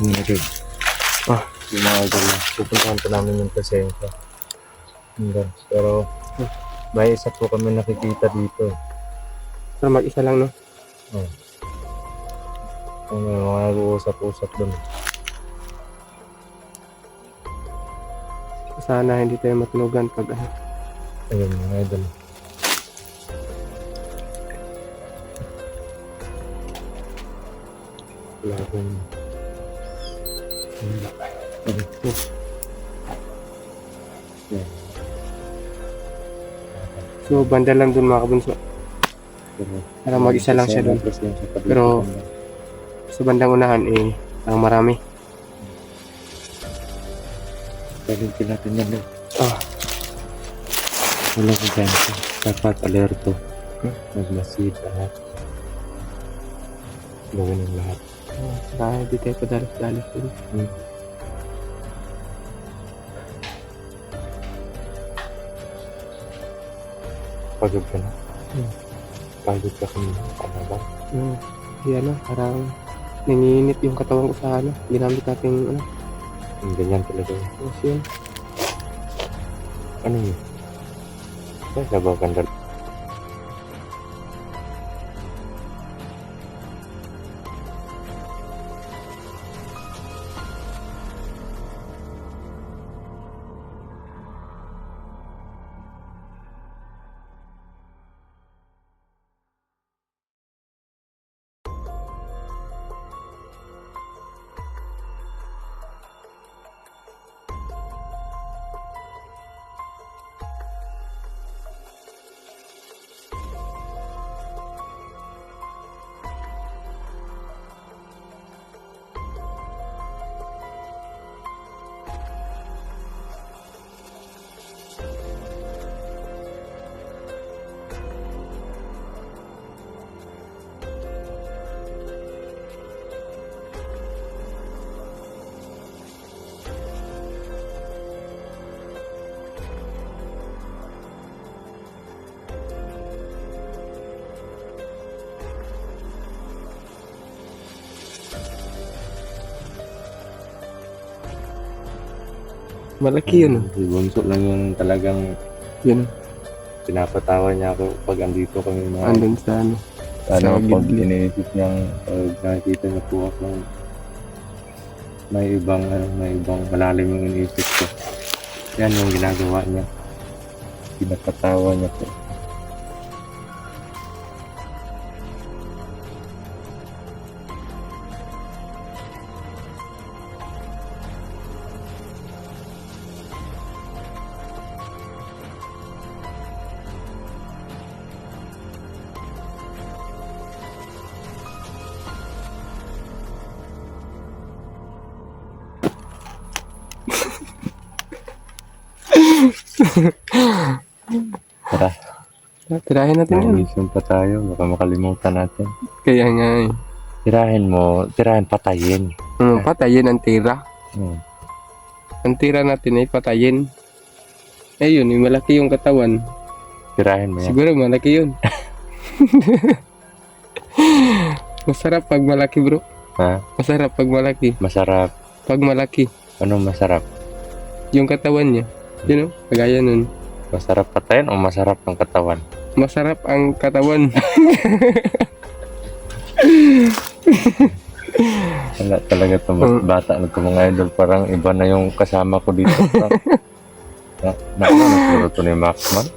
Okay. Yung mga idol na pupuntahan pa namin yung Pasenka. Pero may isa po kami nakikita dito. Pero mag-isa lang, no? Kung may mga nag-uusap-usap doon. Sana hindi tayo matulugan pag Ayun mga idol. Wala akong So, banda lang dun mga kabunso. Para mag-isa lang siya dun. Pero sa bandang unahan, ang marami. Palintin natin yan. Wala ko dyan. Dapat alerto. Magmasid lahat. Gawin ang lahat. Saka di tayo padalas-dalas dun. Pagod ka na. Pagod ka kanina. Panaban. Yan na, parang nanginit yung katawan ko sa ginamit natin Ganyan talaga. yun. Ano yun? Ay, nabaganda. Malaki yun. Si Bunso lang yung talagang Yun. pinapatawa niya ako pag andito kami mga Andun sa ano, sa pag gilid. iniisip niyang pag nakikita niya po ako may ibang malalim yung iniisip ko. Yan yung ginagawa niya. Pinapatawa niya po. Tara, Tirahin natin may yun. mission pa tayo. Baka makalimutan natin. Kaya nga Tirahin patayin. patayin ang tira. Ang tira natin ay patayin. Ayun, malaki yung katawan. Tirahin mo yan. Siguro malaki yun. Masarap pag malaki, bro. Ha? Masarap pag malaki. Masarap. Pag malaki, Ano masarap? yung katawan niya. You know, kagaya nun. Masarap patayin o masarap ang katawan? Masarap ang katawan. Wala talaga ito. Mas bata na ito mga idol. Parang iba na yung kasama ko dito. Naturo to ni Max man.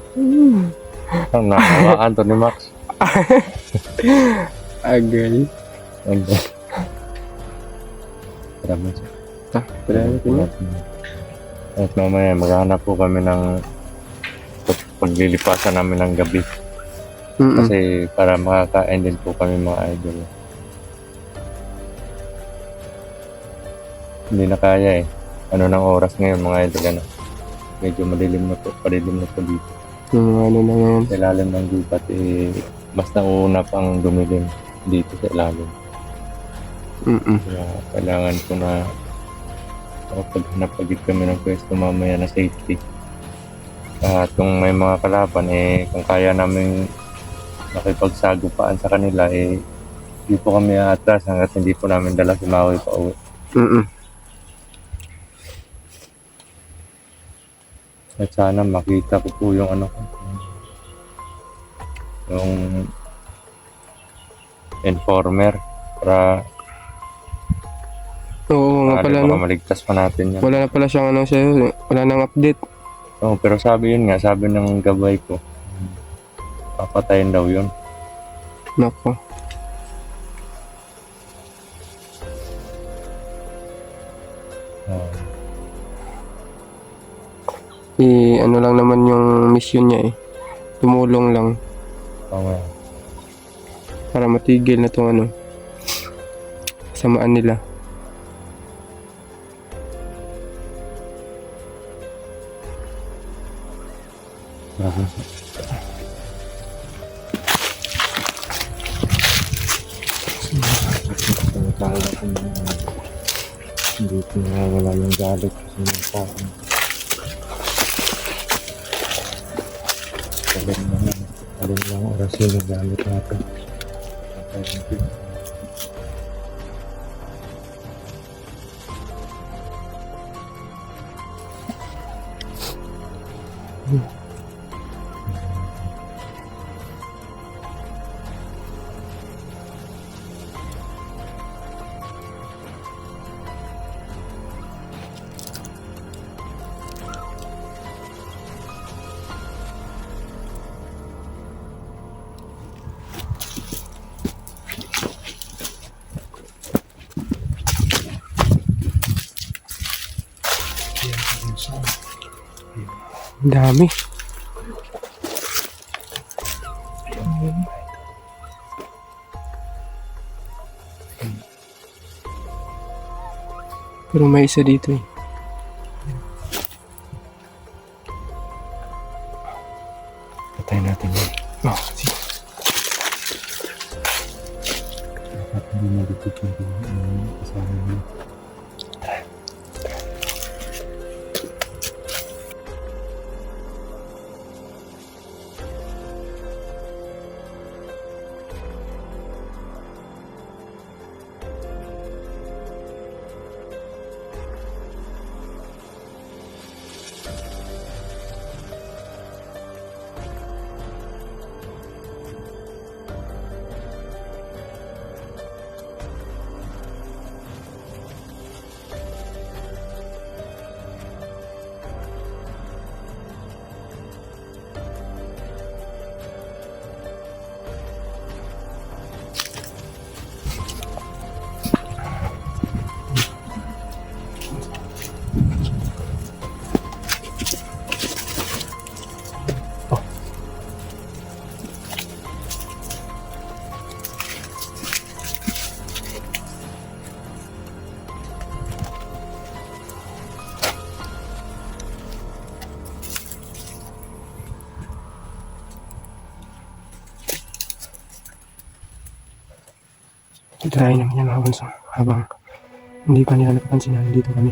Ang nakawaan to ni Max. Agay. Tara mo siya. Tirahin natin yun. At mamaya maghanap po kami ng paglilipasan namin ng gabi. Kasi para makakain din po kami mga idol. Hindi na kaya eh. Ano ng oras ngayon mga idol? Ano? Medyo madilim na po dito. Yung ano na ngayon. Sa ilalim ng gubat mas nauna pang dumilim dito sa ilalim. Kaya kailangan ko na paghanap agad kami ng pwesto mamaya na safety. At kung may mga kalaban kung kaya namin makipagsagupaan sa kanila hindi po kami atras hanggat hindi po namin dala si Maui pa uwi. Mm. At sana makita ko po yung ano ko, yung informer para Oo nga pala, baka no? maligtas pa natin yan. Wala na pala siyang ano sa'yo. Wala nang update. Oo, pero sabi ng gabay ko, papatayin daw yun. Nako. Ah, Ano lang naman yung mission niya eh. Tumulong lang oo nga. para matigil na tong ano, samaan nila. Kala ko na hindi ko nawawala yung galit kasi yung tao. Alin lang oras yung galit natin. Ang dami. Pero may isa dito eh. Patay natin yun. Oh, sige. Dapat hindi nalipit yung kasama mo. Try naman yan mga bunso. Habang hindi pa nila napapansin na nandito kami.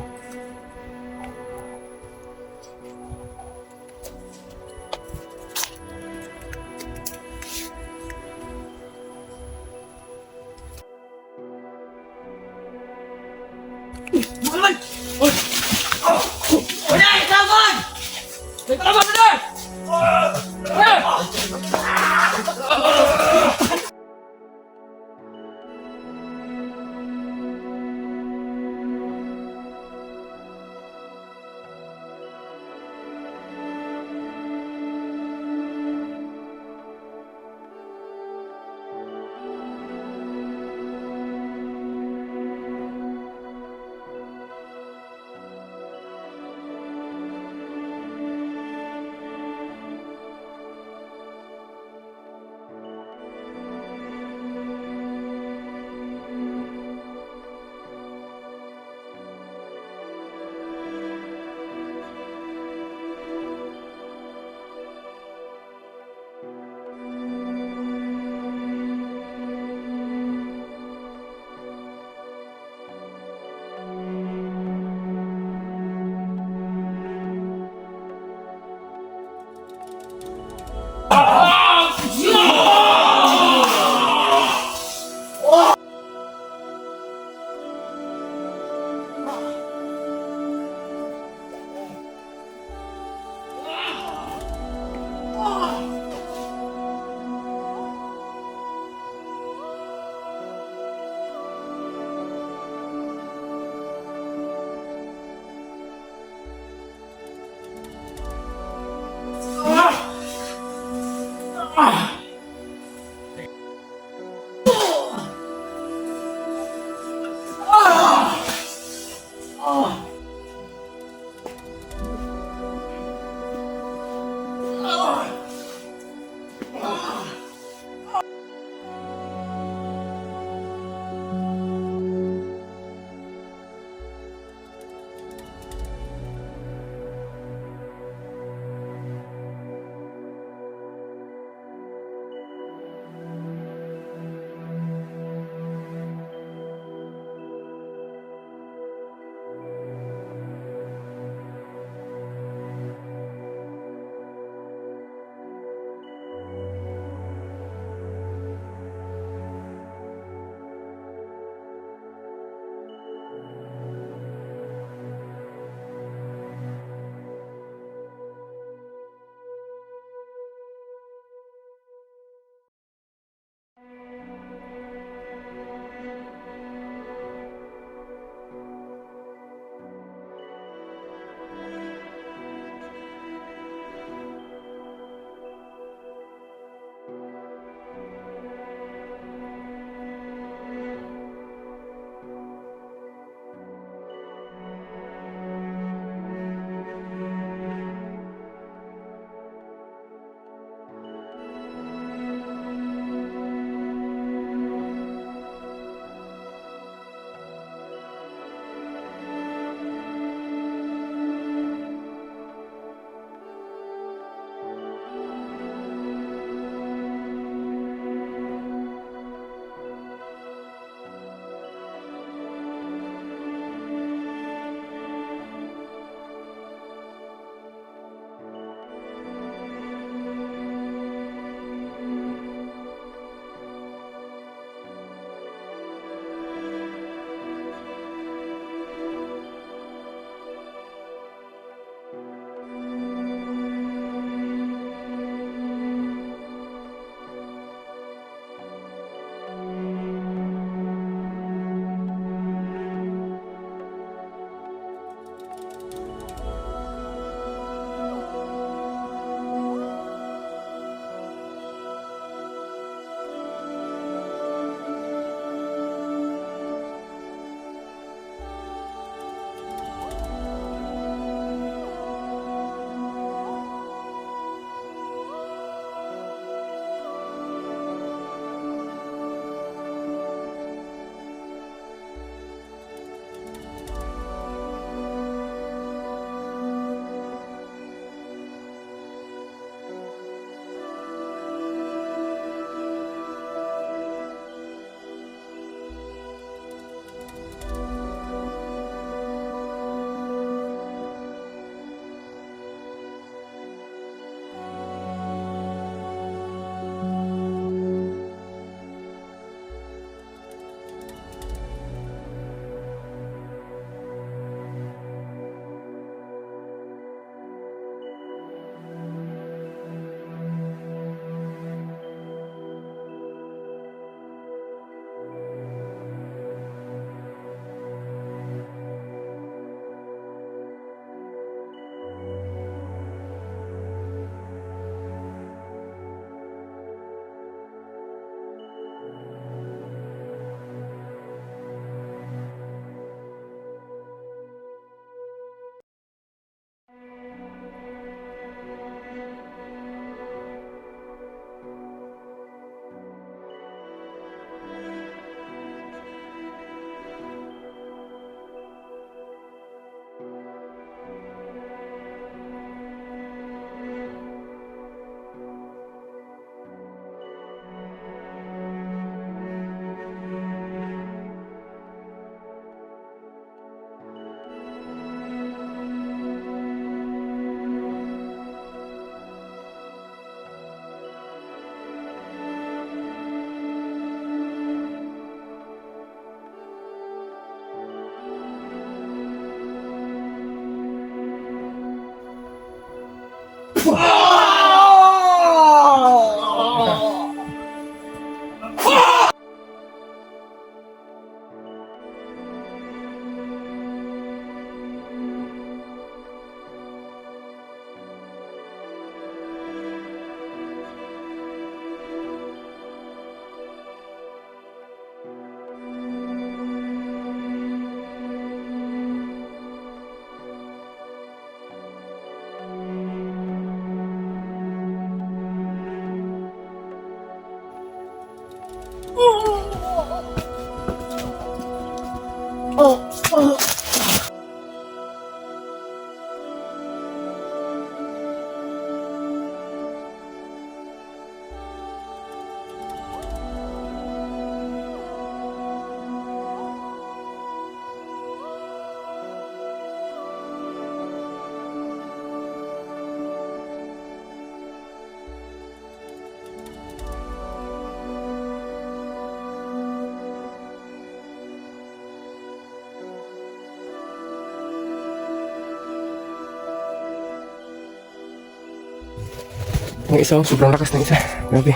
Yung isa, oh, sobrang lakas ng isa. Grabe.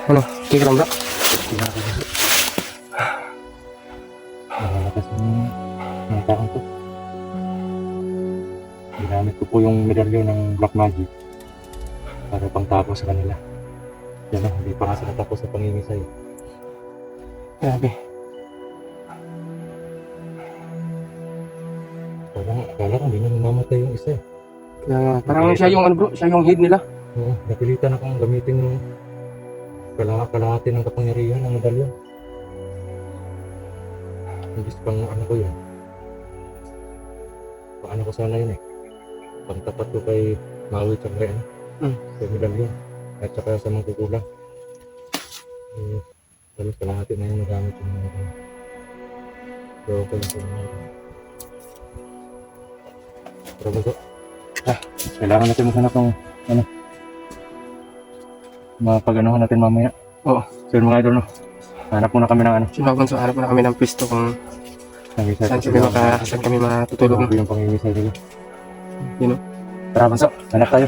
Ano, okay ka lang bro? Malakas ng takang to. Ginamit ko po yung medalyon ng Black Magic para pang tapos sa kanila. Yan o, hindi pa kasi natapos sa pangingisay. Grabe. Akala ko hindi na namamatay yung isa eh. Kaya, parang siya yung ano bro, siya yung head nila. Oo, napilitan akong gamitin yung kalahati ng kapangyarihan ng medalyon. Imbis pang ano ko yun. Paano ko sana yun eh. Pangtapat ko kay Maui tsaka kay ano. Kay medalyon. At saka sa mga kukulang. Halos kalahati na yung nagamit yung mga medalyon. Pero okay lang po naman. Pero bago. Kailangan natin maghanap ng ano. Mapag-anuhan natin mamaya. Oo. So yun mga idol no. Hanap muna kami ng ano. Sinaban so hanap na kami ng pwesto kung Pangisay. saan kami matutulog. Yung pangingisay nila. Yun o. Tara, Banso. Hanap tayo.